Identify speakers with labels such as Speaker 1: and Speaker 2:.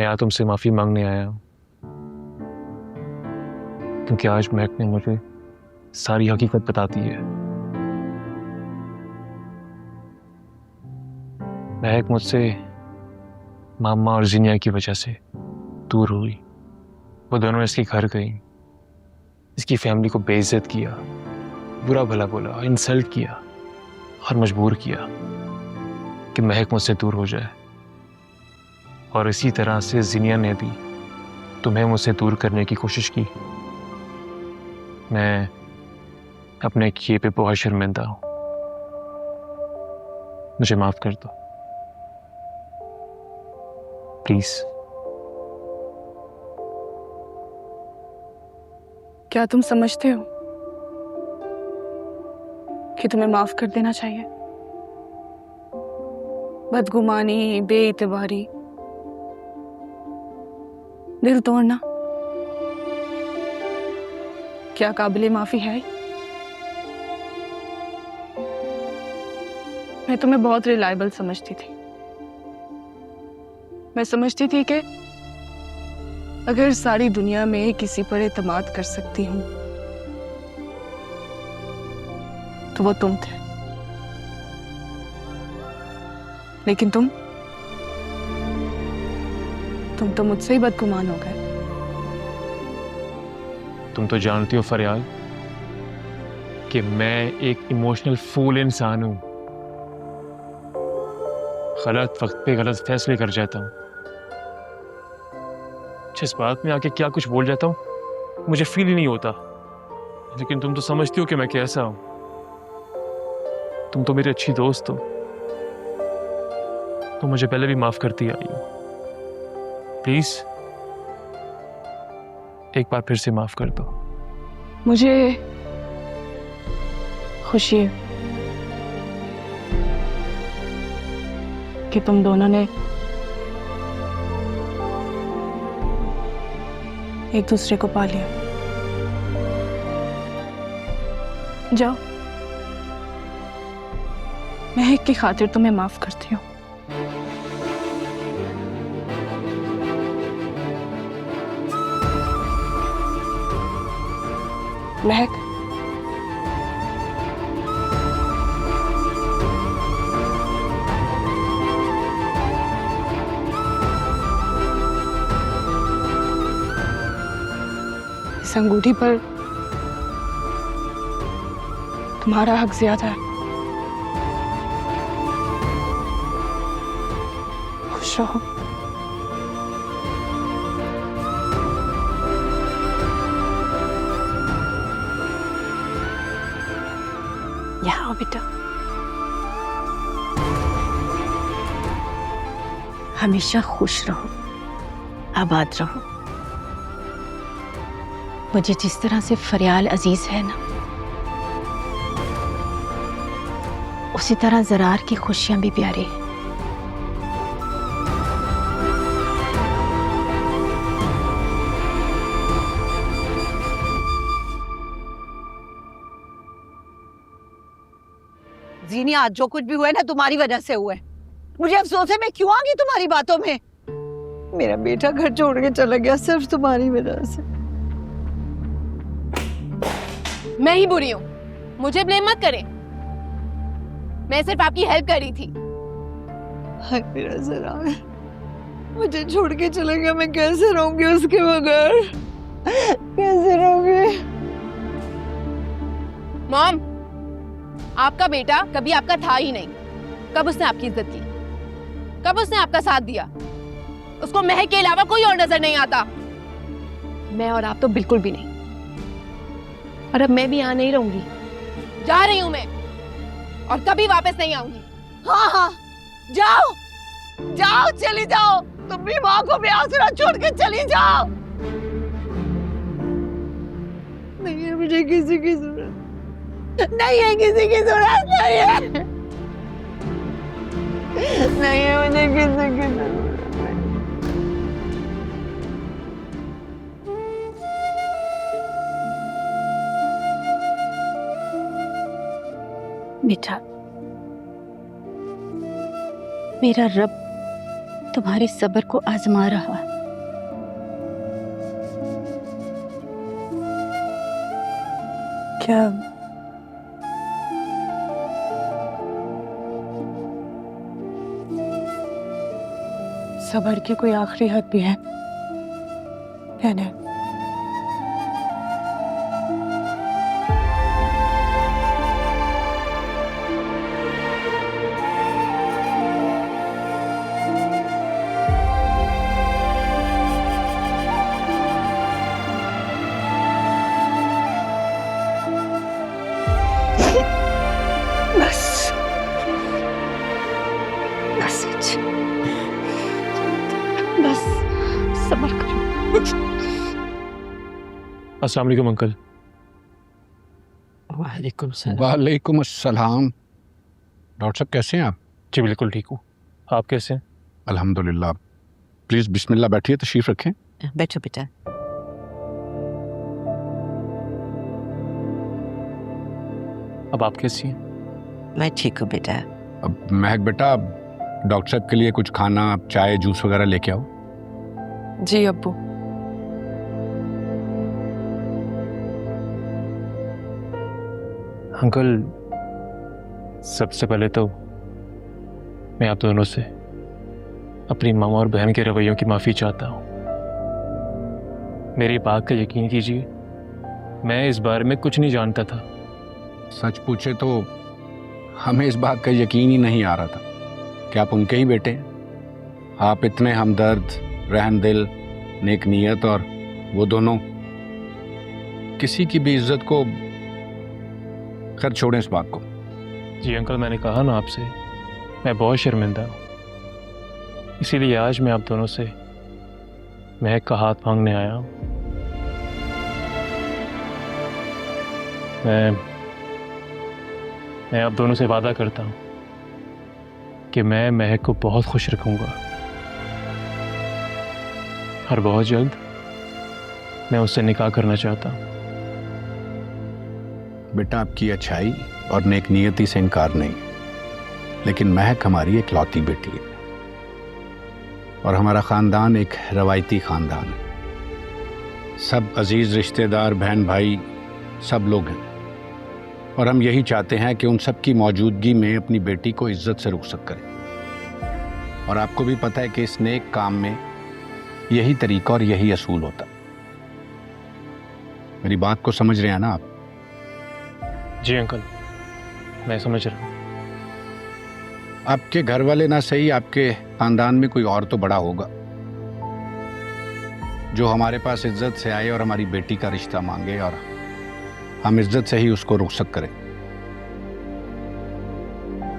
Speaker 1: मैं यहाँ तुमसे माफी मांगने आया हूँ क्योंकि आज महक ने मुझे सारी हकीकत बता दी है। महक मुझसे मामा और जिनिया की वजह से दूर हुई। वो दोनों इसके घर गई, इसकी फैमिली को बेइज्जत किया, बुरा भला बोला, इंसल्ट किया और मजबूर किया कि महक मुझसे दूर हो जाए। और इसी तरह से जिनिया ने भी तुम्हें मुझसे दूर करने की कोशिश की। मैं अपने किए पे बहुत शर्मिंदा हूं, मुझे माफ कर दो प्लीज।
Speaker 2: क्या तुम समझते हो कि तुम्हें माफ कर देना चाहिए? बदगुमानी, बेइतबारी, दिल तोड़ना क्या काबिले माफी है? मैं तुम्हें बहुत रिलायबल समझती थी। मैं समझती थी कि अगर सारी दुनिया में किसी पर एतमाद कर सकती हूं तो वो तुम थे। लेकिन तुम तो मुझसे ही बदगुमान हो गए।
Speaker 1: तुम तो जानती हो फरियाल कि मैं एक इमोशनल फूल इंसान हूं। गलत वक्त पे गलत फैसले कर जाता हूं। जिस बात में आके क्या कुछ बोल जाता हूं मुझे फील ही नहीं होता। लेकिन तुम तो समझती हो कि मैं कैसा हूं। तुम तो मेरी अच्छी दोस्त हो, तुम मुझे पहले भी माफ करती आई हो। प्लीज एक बार फिर से माफ कर दो।
Speaker 2: मुझे खुशी है कि तुम दोनों ने एक दूसरे को पा लिया। जाओ, महक की खातिर तुम्हें माफ करती हूँ। महक, इस अंगूठी पर तुम्हारा हक ज्यादा है। खुश रहो। यहाँ आओ बेटा।
Speaker 3: हमेशा खुश रहो, आबाद रहो। मुझे जिस तरह से फरियाल अजीज है ना, उसी तरह जरार की खुशियां भी प्यारी हैं।
Speaker 4: जीनी, आज जो कुछ भी हुआ है ना तुम्हारी वजह से हुआ है। मुझे अफसोस है, मैं क्यों आ गई तुम्हारी बातों में। मेरा बेटा घर छोड़ के चला गया सिर्फ तुम्हारी वजह से।
Speaker 5: मैं ही बुरी हूँ, मुझे ब्लेम मत करें। मैं सिर्फ आपकी हेल्प कर रही थी।
Speaker 4: हाय मेरा जरा, मुझे छोड़ के चला गया, मैं कैसे रहूंगी उसके बगैर? कैसे रहूंगी?
Speaker 5: मॉम, आपका बेटा कभी आपका था ही नहीं। कब उसने आपकी इज्जत की, कब उसने आपका साथ दिया? उसको महक के अलावा कोई और नजर नहीं आता। मैं और आप तो बिल्कुल भी नहीं। और अब मैं भी यहाँ नहीं रहूंगी, जा रही हूँ मैं, और कभी वापस नहीं आऊंगी।
Speaker 4: हाँ हाँ, जाओ जाओ, चली जाओ। तुम भी माँ को भी आसरा छोड़ के चली जाओ। नहीं है मुझे किसी की जरूरत, नहीं है किसी की जरूरत, नहीं है, नहीं है मुझे किसी की जरूरत।
Speaker 3: बेटा, मेरा रब तुम्हारे सब्र को आजमा रहा है।
Speaker 2: क्या सब्र की कोई आखिरी हद भी है? कहने
Speaker 4: बस बस बस सब्र करो।
Speaker 1: अस्सलाम वालेकुम अंकल।
Speaker 6: वालेकुम सलाम।
Speaker 7: वालेकुम अस्सलाम। डॉक्टर साहब कैसे हैं आप?
Speaker 1: जी बिल्कुल ठीक हूँ, आप कैसे हैं?
Speaker 7: अल्हम्दुलिल्लाह। प्लीज़ बिस्मिल्लाह बैठिए, तशरीफ़ रखें।
Speaker 6: बैठो बेटा।
Speaker 1: अब आप कैसी हैं?
Speaker 6: मैं ठीक हूँ बेटा।
Speaker 7: अब महक बेटा, डॉक्टर साहब के लिए कुछ खाना, चाय, जूस वगैरह लेके आओ।
Speaker 2: जी अब्बू।
Speaker 1: अंकल, सबसे पहले तो मैं आप दोनों से अपनी मामा और बहन के रवैयों की माफ़ी चाहता हूँ। मेरी बात का यकीन कीजिए, मैं इस बारे में कुछ नहीं जानता था।
Speaker 7: सच पूछे तो हमें इस बात का यकीन ही नहीं आ रहा था कि आप उनके ही बेटे हैं। आप इतने हमदर्द, रहमदिल, नेक नीयत, और वो दोनों किसी की भी इज्जत को। खैर छोड़ें इस बात को।
Speaker 1: जी अंकल, मैंने कहा ना आपसे, मैं बहुत शर्मिंदा हूँ। इसीलिए आज मैं आप दोनों से महक का हाथ मांगने आया हूँ। मैं आप दोनों से वादा करता हूँ कि मैं महक को बहुत खुश रखूँगा और बहुत जल्द मैं उससे निकाह करना चाहता हूँ।
Speaker 7: बेटा, आपकी अच्छाई और नेक नियति से इनकार नहीं, लेकिन महक हमारी एक लौती बेटी है और हमारा ख़ानदान एक रवायती ख़ानदान है। सब अजीज़ रिश्तेदार, बहन भाई, सब लोग हैं और हम यही चाहते हैं कि उन सब की मौजूदगी में अपनी बेटी को इज्जत से रुखसत करें। और आपको भी पता है कि इस नेक काम में यही तरीका और यही असूल होता। मेरी बात को समझ रहे हैं ना आप?
Speaker 1: जी अंकल, मैं समझ रहा हूँ।
Speaker 7: आपके घर वाले ना सही, आपके खानदान में कोई और तो बड़ा होगा जो हमारे पास इज्जत से आए और हमारी बेटी का रिश्ता मांगे और हम इज्जत से ही उसको रुखसत करें।